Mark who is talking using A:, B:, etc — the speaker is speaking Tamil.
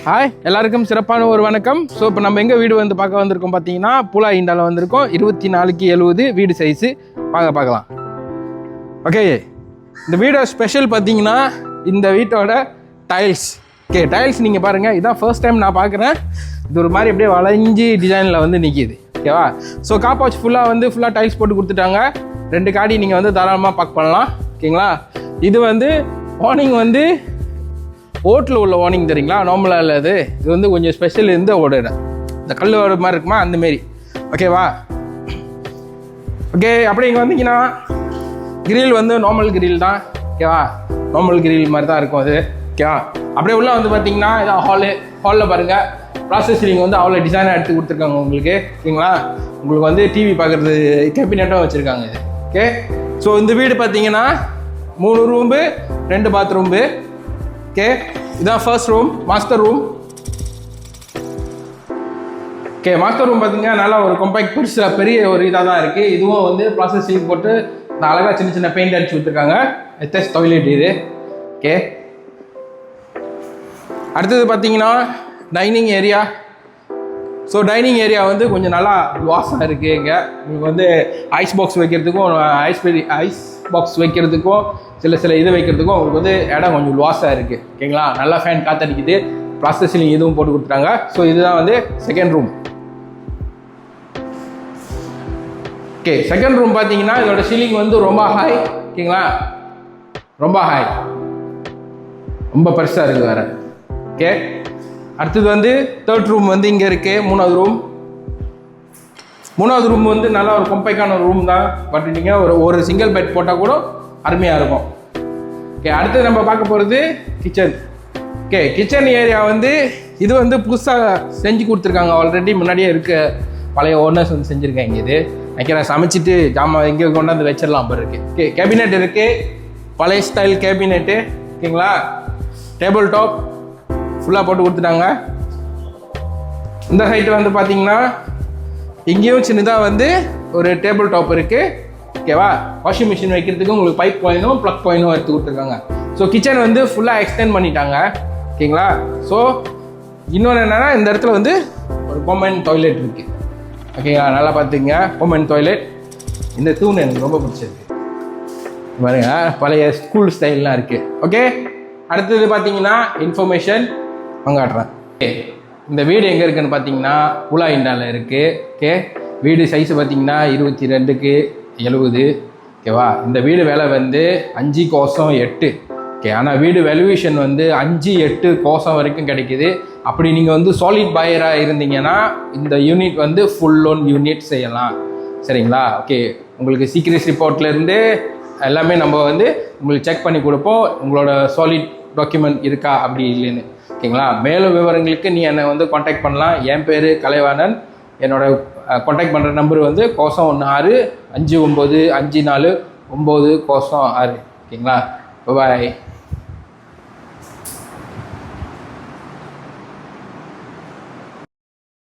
A: ஹாய், எல்லாருக்கும் சிறப்பான ஒரு வணக்கம். ஸோ இப்போ நம்ம எங்கே வீடு வந்து பார்க்க வந்திருக்கோம் பார்த்தீங்கன்னா, புலா இண்டாவில் வந்திருக்கோம். 24x70 வீடு சைஸு பார்க்கலாம். ஓகே, இந்த வீடோட ஸ்பெஷல் பார்த்தீங்கன்னா இந்த வீட்டோட டைல்ஸ். ஓகே, டைல்ஸ் நீங்கள் பாருங்கள், இதான் ஃபர்ஸ்ட் டைம் நான் பார்க்குறேன். இது ஒரு மாதிரி அப்படியே வளைஞ்சி டிசைனில் வந்து நிற்கிது. ஓகேவா? ஸோ காப்பாச் ஃபுல்லாக டைல்ஸ் போட்டு கொடுத்துட்டாங்க. 2 காடி நீங்கள் வந்து தாராளமாக பார்க் பண்ணலாம். ஓகேங்களா? இது வந்து வார்னிங் வந்து ஓட்டில் உள்ள வார்னிங் தெரியுங்களா, நார்மலாக இல்லை. இது வந்து கொஞ்சம் ஸ்பெஷல் இந்த ஓட இந்த கல் ஓட மாதிரி இருக்குமா, அந்தமாரி. ஓகேவா? ஓகே, அப்படி இங்கே வந்தீங்கன்னா கிரில் வந்து நார்மல் கிரில் தான். ஓகேவா? நார்மல் கிரில் மாதிரி தான் இருக்கும் அது. ஓகேவா? அப்படியே உள்ள வந்து பார்த்தீங்கன்னா இதான் ஹாலில் பாருங்கள், ப்ராசஸிங் வந்து அவ்வளோ டிசைனாக எடுத்து கொடுத்துருக்காங்க உங்களுக்கு. ஓகேங்களா? உங்களுக்கு வந்து டிவி பார்க்குறது கேபினெட்டும் வச்சுருக்காங்க இது. ஓகே, ஸோ இந்த வீடு பார்த்தீங்கன்னா 3 ரூம்பு 2 பாத்ரூம்பு. ஓகே, இதான் first room, master room. Okay, master room பார்த்தீங்கன்னா நல்லா ஒரு காம்பேக்ட் பெரிய ஒரு இதாக தான் இருக்குது. இதுவும் வந்து ப்ராசஸிங் போட்டு அழகாக சின்ன பெயிண்ட் அடிச்சு கொடுத்துருக்காங்க. எத்தஸ் டாய்லெட் இது. ஓகே, அடுத்தது பார்த்தீங்கன்னா dining area. So dining area வந்து கொஞ்சம் நல்லா வாஸாக இருக்குது. இங்கே உங்களுக்கு வந்து ஐஸ் பாக்ஸ் வைக்கிறதுக்கும் ஐஸ் பாக்ஸ் வைக்கிறதுக்கும் சில இது வைக்கிறதுக்கும் உங்களுக்கு வந்து இடம் கொஞ்சம் வாஸாக இருக்குது. ஓகேங்களா? நல்லா ஃபேன் காற்றடிக்குது. ப்ராசஸிங் இதுவும் போட்டு கொடுத்துட்டாங்க. ஸோ இதுதான் வந்து second room. Okay, second room பார்த்தீங்கன்னா இதோட சீலிங் வந்து ரொம்ப ஹை. ஓகேங்களா? ரொம்ப ஹை, ரொம்ப பெருசாக இருக்குது வேறு. ஓகே, அடுத்தது வந்து தேர்ட் ரூம் வந்து இங்கே இருக்குது. மூணாவது ரூம் வந்து நல்லா ஒரு கொம்பைக்கான ஒரு ரூம் தான். பட் நீங்கள் ஒரு சிங்கிள் பெட் போட்டால் கூட அருமையாக இருக்கும். ஓகே, அடுத்தது நம்ம பார்க்க போகிறது கிச்சன். ஓகே, கிச்சன் ஏரியா வந்து இது வந்து புதுசாக செஞ்சு கொடுத்துருக்காங்க. ஆல்ரெடி முன்னாடியே இருக்க பழைய ஓனர்ஸ் வந்து செஞ்சுருக்காங்க. இது வைக்கிறேன், சமைச்சிட்டு ஜாமான் எங்கே கொண்டாந்து வச்சிடலாம் போல இருக்குது. ஓகே, கேபினெட் இருக்குது, பழைய ஸ்டைல் கேபினெட்டு. ஓகேங்களா? டேபிள் டாப் ஃபுல்லாக போட்டு கொடுத்துட்டாங்க. இந்த சைட்டு வந்து பார்த்தீங்கன்னா இங்கேயும் சின்னதாக வந்து ஒரு டேபிள் டாப் இருக்குது. ஓகேவா? வாஷிங் மிஷின் வைக்கிறதுக்கு உங்களுக்கு பைப் பாயிண்டும் ப்ளக் பாயிண்டும் எடுத்து கொடுத்துருக்காங்க. ஸோ கிச்சன் வந்து ஃபுல்லாக எக்ஸ்டெண்ட் பண்ணிட்டாங்க. ஓகேங்களா? ஸோ இன்னொன்று என்னென்னா இந்த இடத்துல வந்து ஒரு பெர்மனன்ட் டாய்லெட் இருக்குது. ஓகேங்களா? நல்லா பார்த்துங்க, பெர்மனன்ட் டாய்லெட். இந்த தூண் எனக்கு ரொம்ப பிடிச்சிருக்கு பாருங்க, பழைய ஸ்கூல் ஸ்டைல்லாம் இருக்குது. ஓகே, அடுத்தது பார்த்தீங்கன்னா இன்ஃபர்மேஷன் காட்டுறேன். ஓகே, இந்த வீடு எங்கே இருக்குதுன்னு பார்த்தீங்கன்னா புலா இண்டாவில் இருக்குது. ஓகே, வீடு சைஸு பார்த்தீங்கன்னா 22x70. ஓகேவா? இந்த வீடு விலை வந்து 5,8. ஓகே, ஆனால் வீடு வேல்யூவேஷன் வந்து 5,8 வரைக்கும் கிடைக்கிது. அப்படி நீங்கள் வந்து சாலிட் பையராக இருந்தீங்கன்னா இந்த யூனிட் வந்து ஃபுல் லோன் யூனிட் செய்யலாம். சரிங்களா? ஓகே, உங்களுக்கு சீக்ரெட் ரிப்போர்ட்லேருந்து எல்லாமே நம்ம வந்து உங்களுக்கு செக் பண்ணி கொடுப்போம், உங்களோட சாலிட் டாக்குமெண்ட் இருக்கா அப்படி இல்லைன்னு. ஓகேங்களா? மேலும் விவரங்களுக்கு நீ என்னை வந்து காண்டாக்ட் பண்ணலாம். என் பேர் கலைவாணன். என்னோட காண்டாக்ட் பண்ணுற நம்பர் வந்து 16 59 54 9 6. ஓகேங்களா? பாய்.